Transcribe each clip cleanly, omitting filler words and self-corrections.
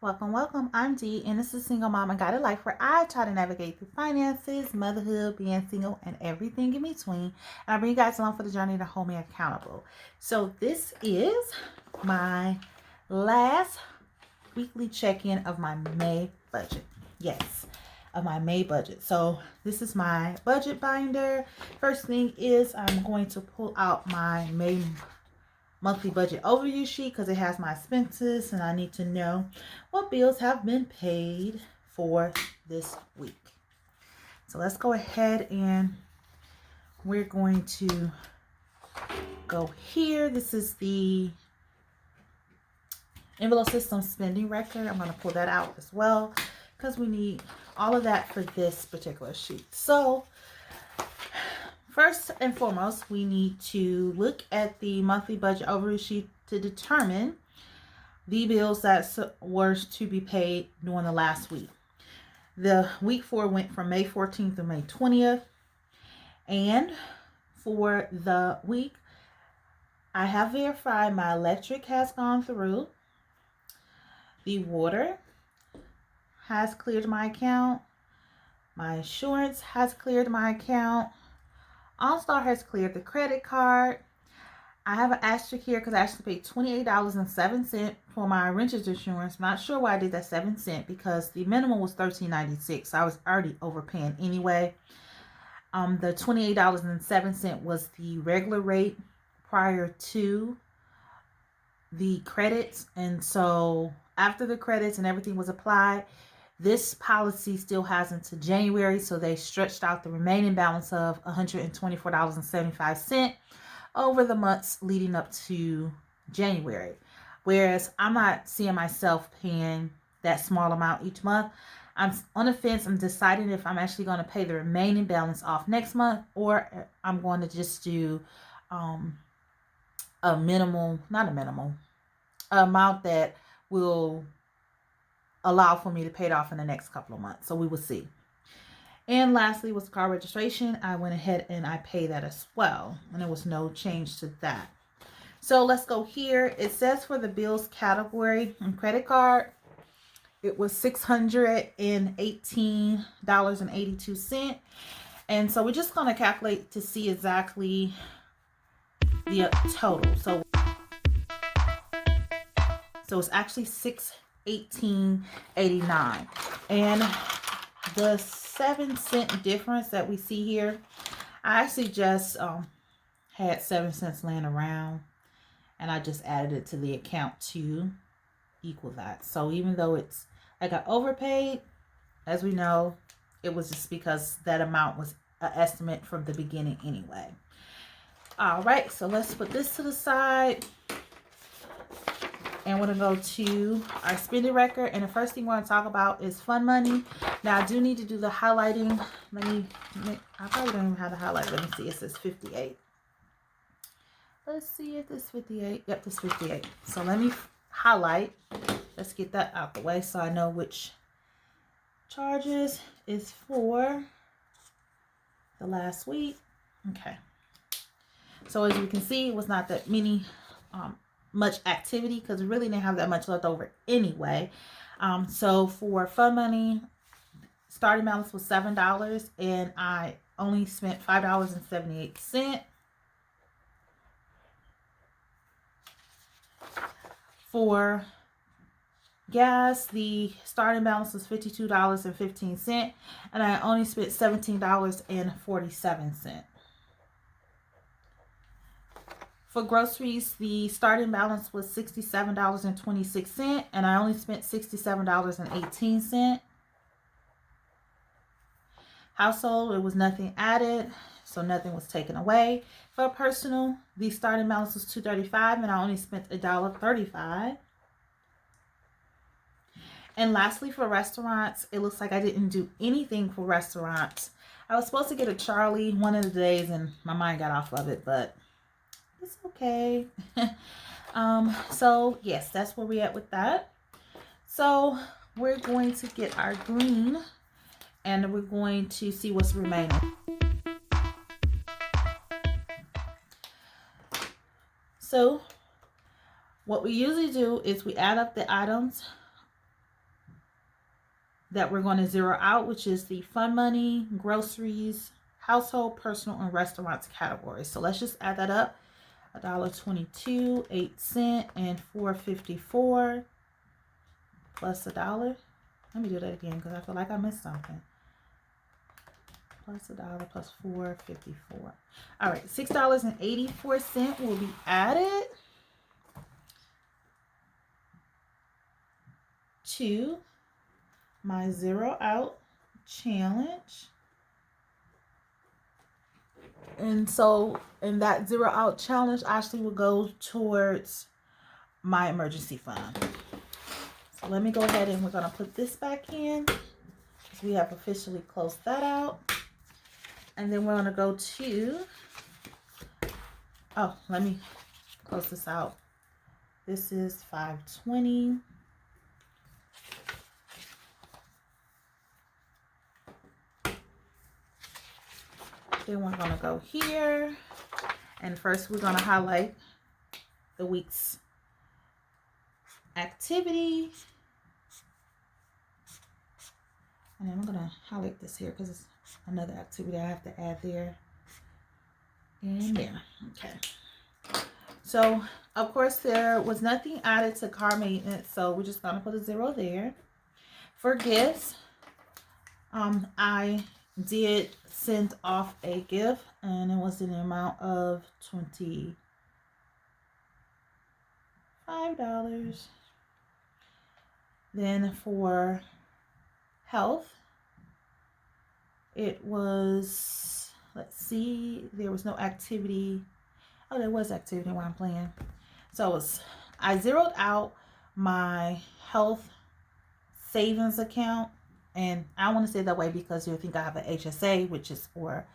welcome. I'm Dee, and this is Single Mom and Guided Life, where I try to navigate through finances, motherhood, being single, and everything in between. And I bring you guys along for the journey to hold me accountable. So this is my last weekly check-in of my May budget. Yes, of my May budget. So this is my budget binder. First thing is I'm going to pull out my May monthly budget overview sheet because it has my expenses and I need to know what bills have been paid for this week. So let's go ahead and we're going to go here. This is the envelope system spending record. I'm going to pull that out as well because we need all of that for this particular sheet. So first and foremost, we need to look at the monthly budget overview sheet to determine the bills that were to be paid during the last week. The week 4 went from May 14th to May 20th. And for the week, I have verified my electric has gone through. The water has cleared my account. My insurance has cleared my account. All-Star has cleared the credit card. I have an asterisk here because I actually paid $28.07 for my renter's insurance. Not sure why I did that 7 cents because the minimum was $13.96. So I was already overpaying anyway. The $28.07 was the regular rate prior to the credits. And so after the credits and everything was applied, this policy still has until January, so they stretched out the remaining balance of $124.75 over the months leading up to January. Whereas I'm not seeing myself paying that small amount each month. I'm on the fence. I'm deciding if I'm actually going to pay the remaining balance off next month or I'm going to just do amount that will allow for me to pay it off in the next couple of months. So we will see. And lastly was car registration. I went ahead and I paid that as well. And there was no change to that. So let's go here. It says for the bills category and credit card, it was $618.82. And so we're just going to calculate to see exactly the total. So it's actually $618.89, and the 7 cent difference that we see here, I actually just had 7 cents laying around and I just added it to the account to equal that. So even though I got overpaid, as we know, it was just because that amount was an estimate from the beginning anyway. All right, so let's put this to the side. And we're going to go to our spending record. And the first thing we're going to talk about is fund money. Now, I do need to do the highlighting. I probably don't even have the highlight. Let me see. It says 58. Let's see if it's 58. Yep, it's 58. So let me highlight. Let's get that out the way so I know which charges is for the last week. Okay. So as you can see, it was not that many much activity because we really didn't have that much left over anyway. So for fund money, starting balance was $7 and I only spent $5.78. For gas, the starting balance was $52.15 and I only spent $17.47. For groceries, the starting balance was $67.26 and I only spent $67.18. Household, it was nothing added, so nothing was taken away. For personal, the starting balance was $2.35 and I only spent $1.35. And lastly, for restaurants, it looks like I didn't do anything for restaurants. I was supposed to get a Charlie one of the days and my mind got off of it, but it's okay. So yes, that's where we're at with that. So we're going to get our green and we're going to see what's remaining. So what we usually do is we add up the items that we're going to zero out, which is the fun money, groceries, household, personal, and restaurants categories. So let's just add that up. $1.22, 8 cents, and $4.54 plus $1. Let me do that again because I feel like I missed something. Plus $1 plus $4.54. All right, $6.84 will be added to my zero out challenge. And so, in that zero out challenge actually will go towards my emergency fund. So let me go ahead and we're going to put this back in because we have officially closed that out. And then we're going to go to, oh, let me close this out. This is $5.20. Then we're going to go here. And first we're going to highlight the week's activity. And then I'm going to highlight this here because it's another activity I have to add there and there. Okay. So, of course, there was nothing added to car maintenance, so we're just going to put a 0 there. For gifts, I did send off a gift, and it was in the amount of $25. Then for health, it was, let's see, there was no activity. Oh, there was activity while I'm playing. So I zeroed out my health savings account. And I want to say it that way because you'll think I have an HSA, which is but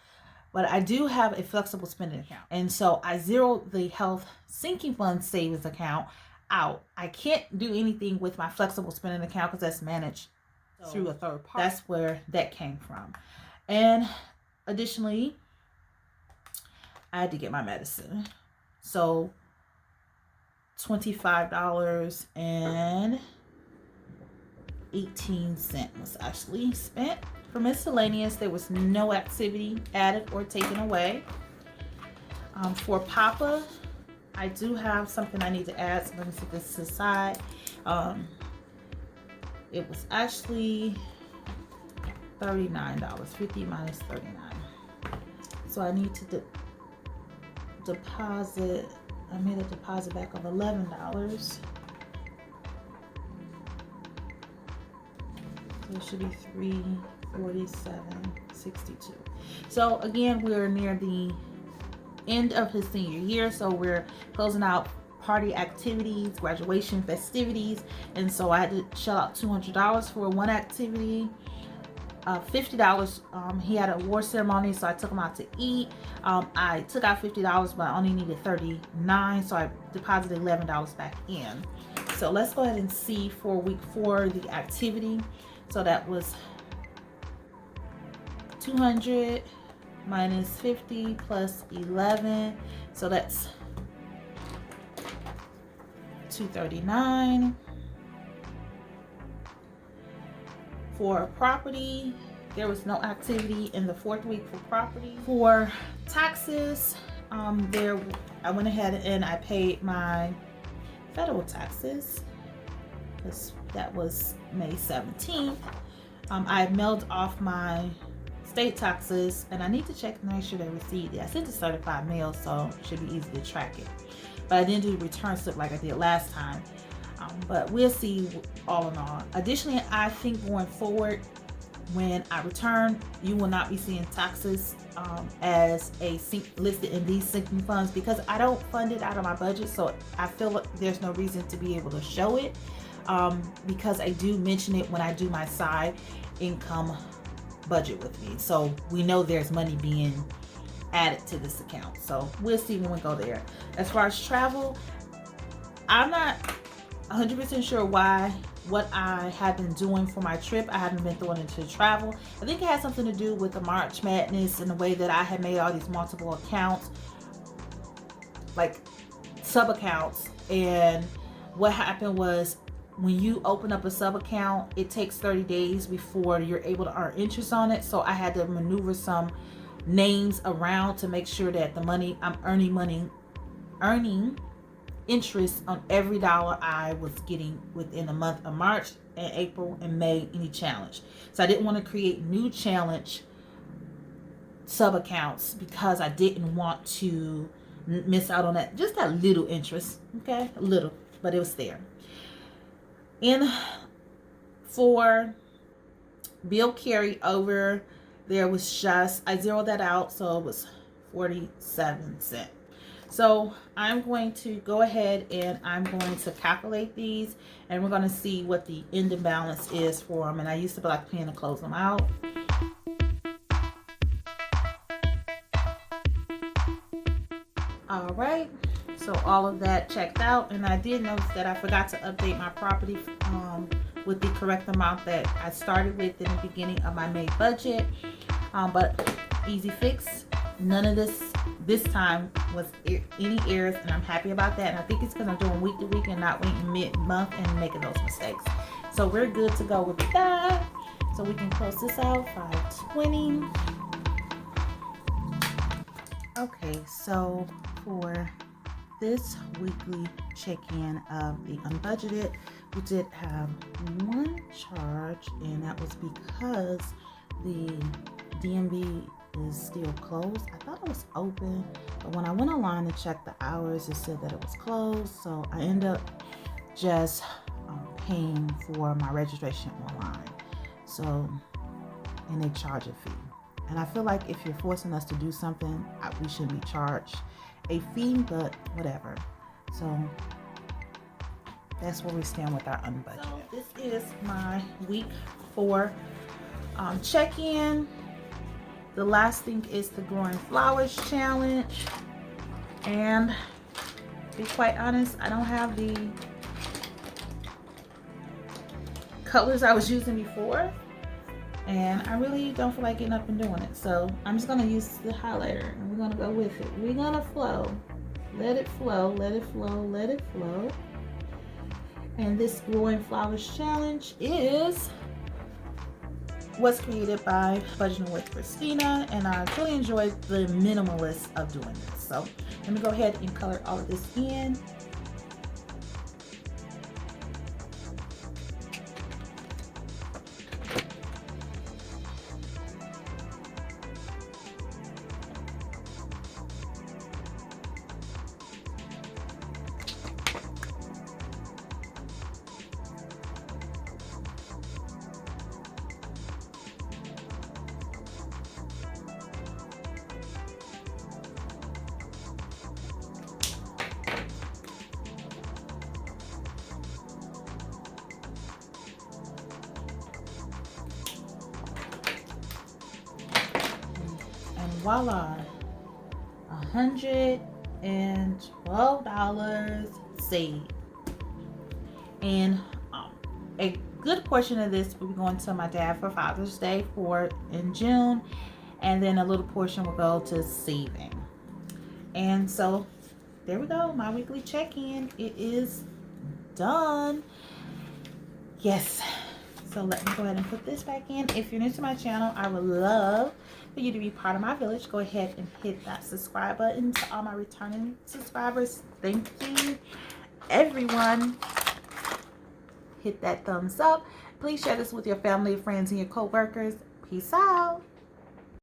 I do have a flexible spending account. And so I zeroed the health sinking fund savings account out. I can't do anything with my flexible spending account because that's managed through a third party. That's where that came from. And additionally, I had to get my medicine. So $25.18 was actually spent. For miscellaneous, there was no activity added or taken away. For Papa, I do have something I need to add, so let me set this aside. It was actually $39, 50 minus 39. So I need to deposit, I made a deposit back of $11. So it should be $347.62. So again, we're near the end of his senior year, so we're closing out party activities, graduation festivities, and so I had to shell out $200 for one activity. $50, he had a award ceremony, so I took him out to eat. I took out $50, but I only needed $39, so I deposited $11 back in. So let's go ahead and see for week 4 the activity. So that was 200 minus 50 plus 11, so that's 239. For property, there was no activity in the 4th week for property. For taxes, I went ahead and I paid my federal taxes because that was May 17th. I mailed off my state taxes, and I need to check and make sure they received it. I sent a certified mail, so it should be easy to track it. But I didn't do the return slip like I did last time. But we'll see all in all. Additionally, I think going forward, when I return, you will not be seeing taxes as a listed in these sinking funds because I don't fund it out of my budget. So I feel like there's no reason to be able to show it because I do mention it when I do my side income budget with me. So we know there's money being added to this account. So we'll see when we go there. As far as travel, I'm not 100% sure what I have been doing for my trip. I haven't been throwing into travel. I think it has something to do with the March Madness and the way that I had made all these multiple accounts, like sub accounts. And what happened was when you open up a sub account, it takes 30 days before you're able to earn interest on it. So I had to maneuver some names around to make sure that the money I'm earning interest on every dollar I was getting within the month of March and April and May, any challenge. So I didn't want to create new challenge sub accounts because I didn't want to miss out on that, just that little interest. Okay, a little, but it was there. And for bill carry over, there was just, I zeroed that out, so it was 47 cents. So I'm going to go ahead and I'm going to calculate these, and we're going to see what the ending balance is for them. And I used to black pen to close them out. All right, so all of that checked out, and I did notice that I forgot to update my property with the correct amount that I started with in the beginning of my May budget, but easy fix. None of this time was any errors, and I'm happy about that. And I think it's because I'm doing week to week and not waiting mid-month and making those mistakes. So we're good to go with that. So we can close this out, 520. Okay, so for this weekly check-in of the unbudgeted, we did have one charge, and that was because the DMV is still closed. I thought it was open, but when I went online to check the hours, it said that it was closed. So I ended up just paying for my registration online. So, and they charge a fee. And I feel like if you're forcing us to do something, we shouldn't be charged a fee, but whatever. So that's where we stand with our unbudgeted. So this is my week 4 check-in. The last thing is the Growing Flowers Challenge. And to be quite honest, I don't have the colors I was using before. And I really don't feel like getting up and doing it. So I'm just going to use the highlighter, and we're going to go with it. We're going to flow. Let it flow, let it flow, let it flow. And this Growing Flowers Challenge was created by Budgeting with Christina, and I really enjoyed the minimalist of doing this. So let me go ahead and color all of this in. Voila, $112 saved. And a good portion of this will be going to my dad for Father's Day in June, and then a little portion will go to saving. And so there we go, my weekly check-in. It is done. Yes. So let me go ahead and put this back in. If you're new to my channel, I would love for you to be part of my village. Go ahead and hit that subscribe button. To all my returning subscribers, thank you. Everyone, hit that thumbs up. Please share this with your family, friends, and your co-workers. Peace out.